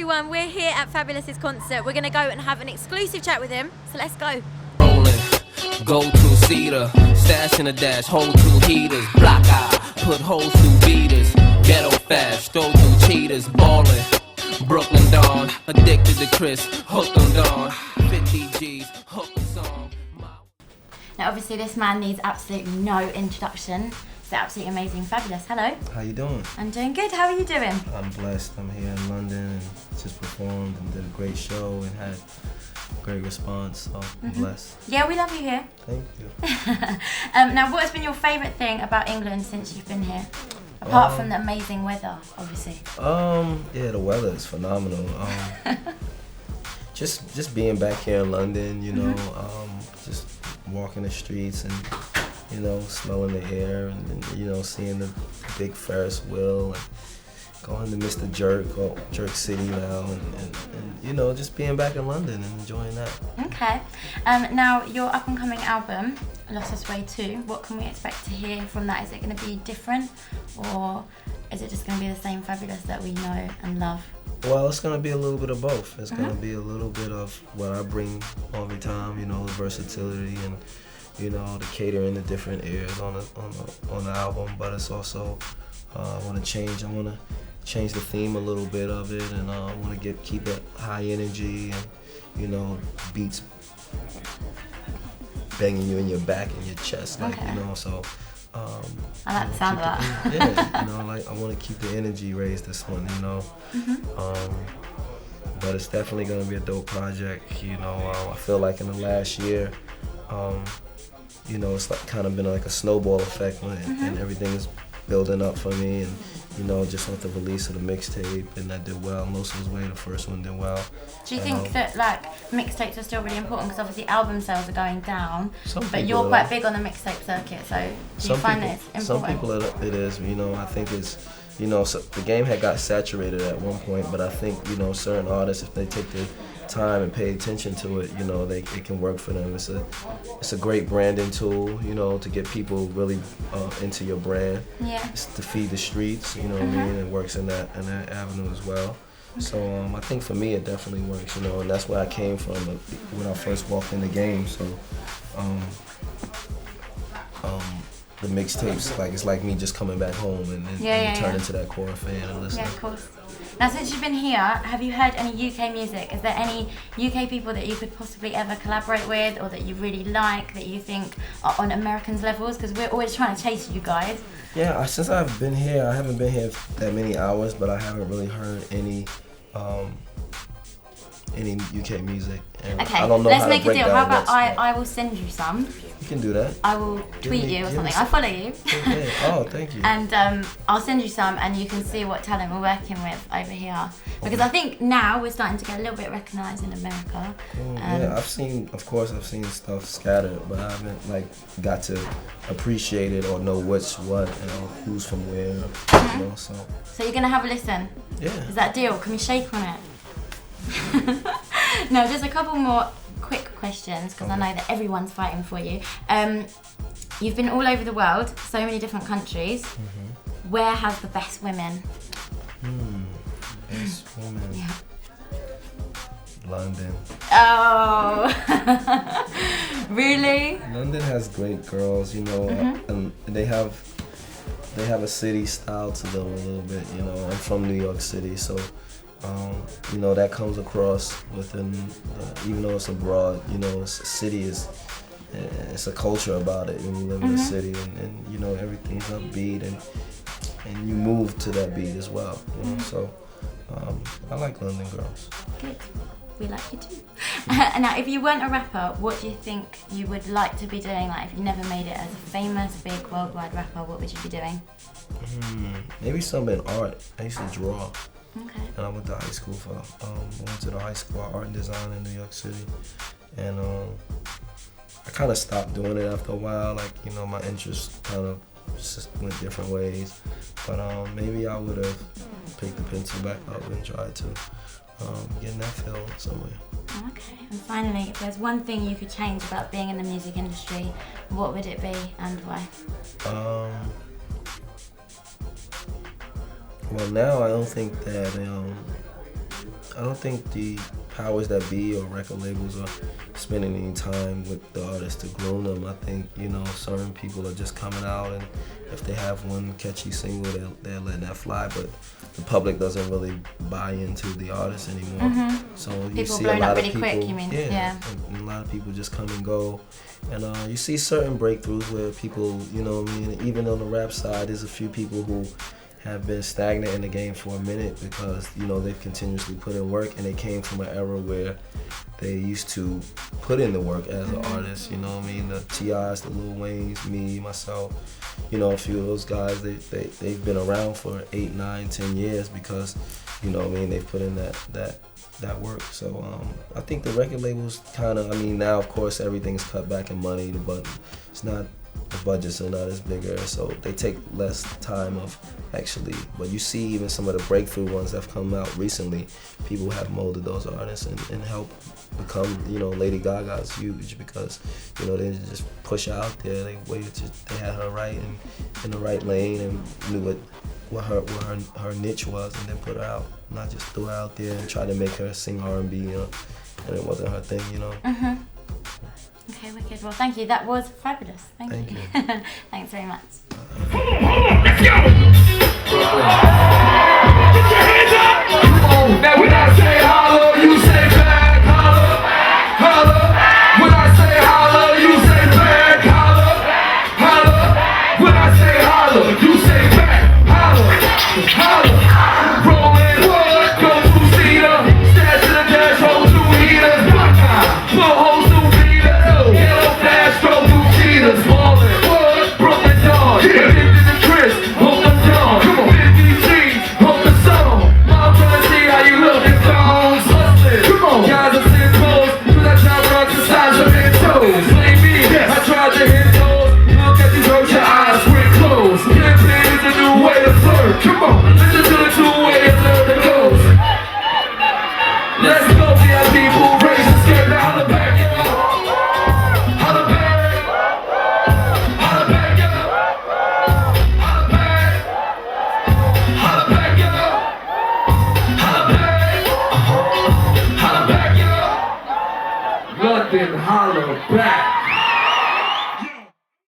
everyone, we're here at Faboulous' concert. We're going to go and have an exclusive chat with him, so let's go. Rolling, go to cedar, stash in a dash, hold two heaters, block out, put holes through beaters, ghetto fast, stroll through cheaters, ballin', Brooklyn Dawn, addicted to Chris, hooked on Dawn, 50 G's, hook a song. Now obviously this man needs absolutely no introduction. It's absolutely amazing, Fabulous. Hello. How you doing? I'm doing good. How are you doing? I'm blessed. I'm here in London and just performed and did a great show and had great response. So I'm blessed. Yeah, we love you here. Thank you. Now, what has been your favourite thing about England since you've been here? Apart from the amazing weather, obviously. Yeah, the weather is phenomenal. Just being back here in London, you know, just walking the streets and, you know, smelling the air and you know, seeing the big Ferris wheel and going to Mr. Jerk City now and you know, just being back in London and enjoying that. Okay. Now, your up-and-coming album, Lesseps-Oli 2, what can we expect to hear from that? Is it going to be different or is it just going to be the same Fabulous that we know and love? Well, it's going to be a little bit of both. It's going to be a little bit of what I bring every time, you know, the versatility and, you know, the catering to different ears on the album. But it's also, I want to change the theme a little bit of it, and I want to keep it high energy and, you know, beats banging you in your back and your chest, like, you know, so. I like the sound of that. Yeah, you know, like I want to keep the energy raised this one, you know. But it's definitely gonna be a dope project, you know. I feel like in the last year, you know, it's like kind of been like a snowball effect and everything is building up for me, and you know, just with the release of the mixtape, and that did well. Most of the way, the first one did well. Do you think that like mixtapes are still really important? Because obviously album sales are going down, but you're are. quite big on the mixtape circuit, so do you find that it's important? Some people it is, you know. I think it's, you know, so the game had got saturated at one point, but I think, you know, certain artists, if they take the time and pay attention to it, you know, it can work for them. It's a great branding tool, you know, to get people really into your brand. Yeah. It's to feed the streets, you know what I mean? It works in that avenue as well. So I think for me it definitely works, you know, and that's where I came from when I first walked in the game. So the mixtapes, like, it's like me just coming back home and turn into that core fan and listen. Yeah, of course. Now, since you've been here, have you heard any UK music? Is there any UK people that you could possibly ever collaborate with, or that you really like, that you think are on Americans' levels? Because we're always trying to chase you guys. Yeah, since I've been here, I haven't been here that many hours, but I haven't really heard any UK music. And okay, I don't know let's make a deal. How about I will send you some. You can do that. I will tweet you or something. I follow you. Okay. Oh, thank you. And I'll send you some, and you can see what talent we're working with over here. Because I think now we're starting to get a little bit recognised in America. Yeah, I've seen stuff scattered, but I haven't like got to appreciate it or know what's what and who's from where. You know, so you're gonna have a listen. Yeah. Is that a deal? Can we shake on it? No, just a couple more quick questions, because I know that everyone's fighting for you. You've been all over the world, so many different countries. Where has the best women? Best women. Yeah. London. Oh, really? London has great girls, you know, and they have a city style to them a little bit, you know. I'm from New York City, so you know, that comes across within, even though it's abroad, you know, it's a city, it's a culture about it when you live in a city, and you know, everything's upbeat and you move to that beat as well, you know, so I like London girls. Good. We like you too. Now, if you weren't a rapper, what do you think you would like to be doing? Like, if you never made it as a famous, big, worldwide rapper, what would you be doing? Maybe something in art. I used to draw. Okay. And I went to high school went to the high school of art and design in New York City. And I kind of stopped doing it after a while. Like, you know, my interests kind of just went different ways. But maybe I would have picked the pencil back up and tried to get in that field somewhere. Okay. And finally, if there's one thing you could change about being in the music industry, what would it be and why? Well, now I don't think that I don't think the powers that be or record labels are spending any time with the artists to groom them. I think, you know, certain people are just coming out, and if they have one catchy single, they're letting that fly, but the public doesn't really buy into the artist anymore. So you People see blowing a lot up of really people, quick, you mean? Yeah. and a lot of people just come and go. And you see certain breakthroughs where people, you know what I mean, even on the rap side, there's a few people who have been stagnant in the game for a minute because, you know, they've continuously put in work, and they came from an era where they used to put in the work as an artist, you know what I mean? The T.I.s, the Lil Waynes, me, myself, you know, a few of those guys, they've been around for 8, 9, 10 years because, you know what I mean, they've put in that work. So I think the record labels kind of, I mean, now of course everything's cut back in money, but it's not, the budgets are not as bigger, so they take less time of actually, but you see even some of the breakthrough ones that have come out recently, people have molded those artists and helped become, you know, Lady Gaga's huge because, you know, they just push her out there, they had her right in the right lane and knew what her niche was, and then put her out, not just throw her out there and try to make her sing R&B, you know, and it wasn't her thing, you know. Okay, wicked. Well, thank you. That was fabulous. Thank you. Thanks very much. Let's go! Get your hands up! Come on. Now when I say holla, you say back. Holla, holla. When I say holla, you say back. Holla, holla. When I say holla, you say back. Holla, holla. Rolling wood, go to Cedar. Stash to the dash, hold two heaters. Put holes to ballin', Brooklyn Dawn, addicted to Chris, hold them down, 50 G's, hold the song, I'm trying to see how you look in thongs, hustlin', come on, guys are sitting close, cause I try to rock the size of their toes, blame me, I tried to hit those, look at these roads, your eyes squint closed, campaign is a new way to flirt, come on, listen to the two-way alert that goes, let's go, VIP, people, raise the skirt, now holla back, holla back. London, holla back.